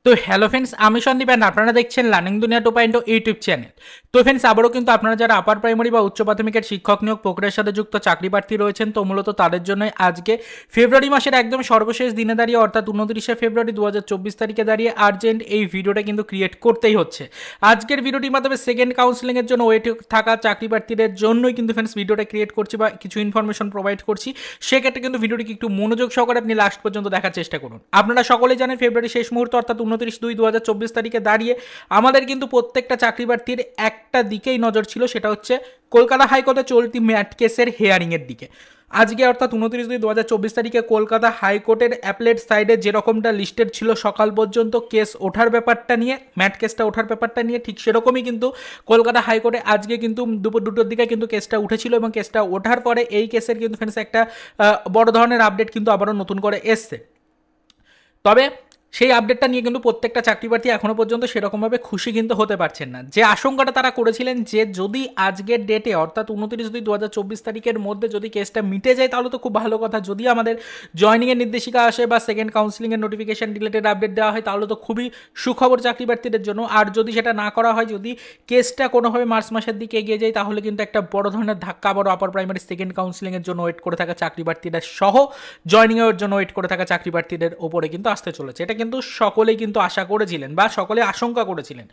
তো hello friends, আমি Sandeep and আপনারা দেখছেন লার্নিং দুনিয়া 2.0 ইউটিউব চ্যানেল। তো ফ্রেন্ডস, আবারও কিন্তু আপনারা যারা আপার প্রাইমারি বা উচ্চ প্রাথমিকের শিক্ষক নিয়োগ প্রক্রিয়ার সাথে যুক্ত চাকরি প্রার্থী রয়েছেন, তো মূলত তাদের জন্যই আজকে ফেব্রুয়ারি মাসের একদম সর্বশেষ দিনে দাঁড়িয়ে অর্থাৎ 29শে ফেব্রুয়ারি 2024 তারিখে দাঁড়িয়ে আর্জেন্ট এই ভিডিওটা কিন্তু ক্রিয়েট করতেই হচ্ছে। আজকের ভিডিওটির মাধ্যমে সেকেন্ড কাউন্সিলিংয়ের জন্য ওয়েট থাকা চাকরি প্রার্থীদের জন্যই কিন্তু ফ্রেন্ডস ভিডিওটা ক্রিয়েট করছি বা কিছু ইনফরমেশন প্রোভাইড করছি। সেক্ষেত্রে কিন্তু ভিডিওটিকে একটু মনোযোগ সহকারে আপনি লাস্ট পর্যন্ত দেখার চেষ্টা করুন। আপনারা সকলেই জানেন ফেব্রুয়ারি শেষ মুহূর্ত অর্থাৎ 29/2/2024 তারিখে দাঁড়িয়ে আমাদের কিন্তু প্রত্যেকটা চাকরি প্রার্থীর একটা দিকেই নজর ছিল, সেটা হচ্ছে কলকাতা হাইকোর্টে চলতি ম্যাট কেসের হেয়ারিংয়ের দিকে। আজকে অর্থাৎ 29/2/2024 তারিখে কলকাতা হাইকোর্টের অ্যাপেলেট সাইডে যেরকমটা লিস্টেড ছিল সকাল পর্যন্ত কেস ওঠার ব্যাপারটা নিয়ে, ম্যাট কেসটা ওঠার ব্যাপারটা নিয়ে, ঠিক সেরকমই কিন্তু কলকাতা হাইকোর্টে আজকে কিন্তু দুপুর 2টোর দিকে কিন্তু কেসটা উঠেছিল এবং কেসটা ওঠার পরে এই কেসের কিন্তু ফ্রেন্ডস একটা বড় ধরনের আপডেট কিন্তু আবারও নতুন করে এসছে। তবে সেই আপডেটটা নিয়ে কিন্তু প্রত্যেকটা চাকরি প্রার্থী এখনও পর্যন্ত সেরকমভাবে খুশি কিন্তু হতে পারছেন না। যে আশঙ্কাটা তারা করেছিলেন যে যদি আজকের ডেটে অর্থাৎ 29/2/2024 তারিখের মধ্যে যদি কেসটা মিটে যায় তাহলে তো খুব ভালো কথা, যদি আমাদের জয়নিংয়ের নির্দেশিকা আসে বা সেকেন্ড কাউন্সিলিংয়ের নোটিফিকেশন রিলেটেড আপডেট দেওয়া হয় তাহলে তো খুবই সুখবর চাকরি প্রার্থীদের জন্য। আর যদি সেটা না করা হয়, যদি কেসটা কোনোভাবে মার্চ মাসের দিকে এগিয়ে যায় তাহলে কিন্তু একটা বড় ধরনের ধাক্কা আবার আপার প্রাইমারি সেকেন্ড কাউন্সিলিংয়ের জন্য ওয়েট করে থাকা চাকরি প্রার্থীরা সহ জয়নিংয়ের জন্য ওয়েট করে থাকা চাকরি প্রার্থীদের ওপরে কিন্তু আসতে চলেছে। এটা কিন্তু সকলেই কিন্তু আশা করেছিলেন বা সকলে আশঙ্কা করেছিলেন।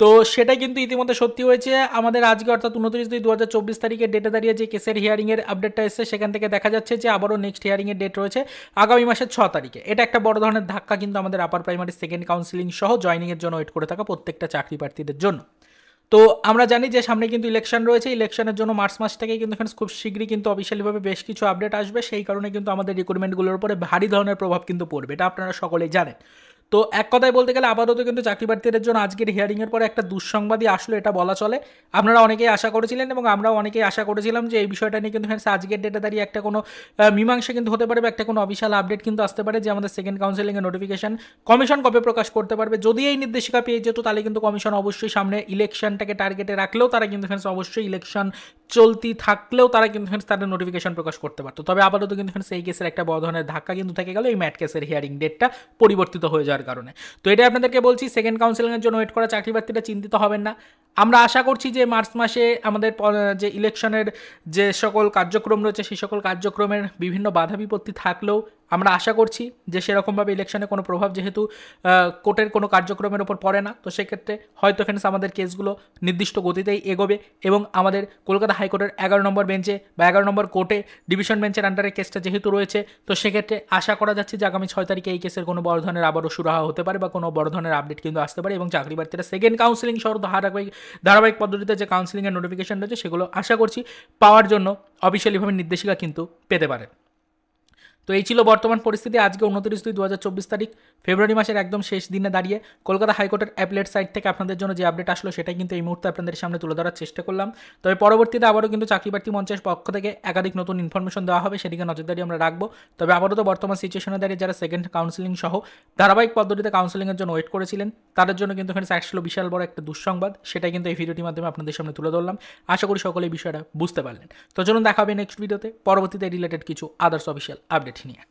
তো সেটাই কিন্তু ইতিমধ্যে সত্যি হয়েছে। আমাদের আজকে অর্থাৎ 29/2/2024 তারিখে ডেটে দাঁড়িয়ে যে কেসের হিয়ারিংয়ের আপডেটটা এসেছে সেখান থেকে দেখা যাচ্ছে যে আবারও নেক্সট হিয়ারিংয়ের ডেট রয়েছে আগামী মাসের 6 তারিখে। এটা একটা বড় ধরনের ধাক্কা কিন্তু আমাদের আপার প্রাইমারি সেকেন্ড কাউন্সিলিং সহ জয়নিংয়ের জন্য ওয়েট করে থাকা প্রত্যেকটা চাকরি প্রার্থীদের জন্য। তো আমরা জানি যে সামনে কিন্তু ইলেকশন রয়েছে, ইলেকশনের জন্য মার্চ মাস থেকেই কিন্তু ফ্রেন্ডস খুব শীঘ্রই কিন্তু অফিসিয়ালিভাবে বেশ কিছু আপডেট আসবে। সেই কারণে কিন্তু আমাদের রিক্রুটমেন্টগুলোর উপরে ভারী ধরনের প্রভাব কিন্তু পড়বে, এটা আপনারা সকলেই জানেন। তো এক কথায় বলতে গেলে আপাতত কিন্তু চাকরি প্রার্থীদের জন্য আজকের হিয়ারিংয়ের পরে একটা দুঃসংবাদই আসলো, এটা বলা চলে। আপনারা অনেকেই আশা করেছিলেন এবং আমরাও অনেকেই আশা করেছিলাম যে এই বিষয়টা নিয়ে কিন্তু ফ্রেন্ডস আজকের ডেটে দাঁড়িয়ে একটা কোনো মীমাংসা কিন্তু হতে পারে বা একটা কোনো অফিসিয়াল আপডেট কিন্তু আসতে পারে যে আমাদের সেকেন্ড কাউন্সিলিংয়ের নোটিফিকেশন কমিশন কবে প্রকাশ করতে পারবে। যদি এই নির্দেশিকা পেয়ে যেত তাহলে কিন্তু কমিশন অবশ্যই সামনে ইলেকশনটাকে টার্গেটে রাখলেও তারা কিন্তু ফ্রেন্ডস অবশ্যই ইলেকশন চলতি থাকলেও তারা কিন্তু ফ্রেন্ডস তাদের নোটিফিকেশন প্রকাশ করতে পারতো। তবে আপাতত কিন্তু ফ্রেন্ডস এই কেসের একটা বড় ধরনের ধাক্কা কিন্তু থেকে গেল এই ম্যাট কেসের হিয়ারিং ডেটটা পরিবর্তিত হয়ে যাওয়ার কারণে। তো এটা আপনাদেরকে বলছি, সেকেন্ড কাউন্সিলিংয়ের জন্য ওয়েট করা চাকরি প্রার্থীরা চিন্তিত হবেন না। আমরা আশা করছি যে মার্চ মাসে আমাদের যে ইলেকশনের যে সকল কার্যক্রম রয়েছে সেই সকল কার্যক্রমের বিভিন্ন বাধা বিপত্তি থাকলেও আমরা আশা করছি যে সেরকমভাবে ইলেকশনে কোনো প্রভাব যেহেতু কোর্টের কোনো কার্যক্রমের ওপর পড়ে না, তো সেক্ষেত্রে হয়তো ফ্রেন্ডস আমাদের কেসগুলো নির্দিষ্ট গতিতেই এগোবে এবং আমাদের কলকাতা হাইকোর্টের 11 নম্বর বেঞ্চে বা 11 নম্বর কোর্টে ডিভিশন বেঞ্চের আন্ডারে কেসটা যেহেতু রয়েছে, তো সেক্ষেত্রে আশা করা যাচ্ছে যে আগামী 6 তারিখে এই কেসের কোনো বড় ধরনের আবারও সুরাহা হতে পারে বা কোনো বড় ধরনের আপডেট কিন্তু আসতে পারে এবং চাকরি প্রার্থীরা সেকেন্ড কাউন্সিলিং সহ ধারাবাহিক পদ্ধতিতে যে কাউন্সিলিংয়ের নোটিফিকেশন রয়েছে সেগুলো আশা করছি পাওয়ার জন্য অফিসিয়ালিভাবে নির্দেশিকা কিন্তু পেতে পারে। তো এই ছিল বর্তমান পরিস্থিতি। আজকে 29/2/2024 তারিখ ফেব্রুয়ারি মাসের একদম শেষ দিনে দাঁড়িয়ে কলকাতা হাইকোর্টের অ্যাপেলেট সাইট থেকে আপনাদের জন্য যে আপডেট আসলো সেটাই কিন্তু এই মুহূর্তে আপনাদের সামনে তুলে ধরার চেষ্টা করলাম। তবে পরবর্তীতে আবারও কিন্তু চাকরি প্রার্থী মঞ্চের পক্ষ থেকে একাধিক নতুন ইনফরমেশন দেওয়া হবে, সেদিকে নজরদারি আমরা রাখবো। তবে আপাতত বর্তমান সিচুয়েশনে দাঁড়িয়ে যারা সেকেন্ড কাউন্সিলিং সহ ধারাবাহিক পদ্ধতিতে কাউন্সিলিংয়ের জন্য ওয়েট করেছিলেন তাদের জন্য কিন্তু ফ্রেন্ডস আসলে বিশাল বড় একটা দুঃসংবাদ, সেটাই কিন্তু এই ভিডিওটির মাধ্যমে আপনাদের সামনে তুলে ধরলাম। আশা করি সকলে এই বিষয়টা বুঝতে পারলেন। তো চলুন দেখা হবে নেক্সট ভিডিওতে পরবর্তীতে রিলেটেড কিছু আদার্স অফিসিয়াল আপডেট নিয়ে।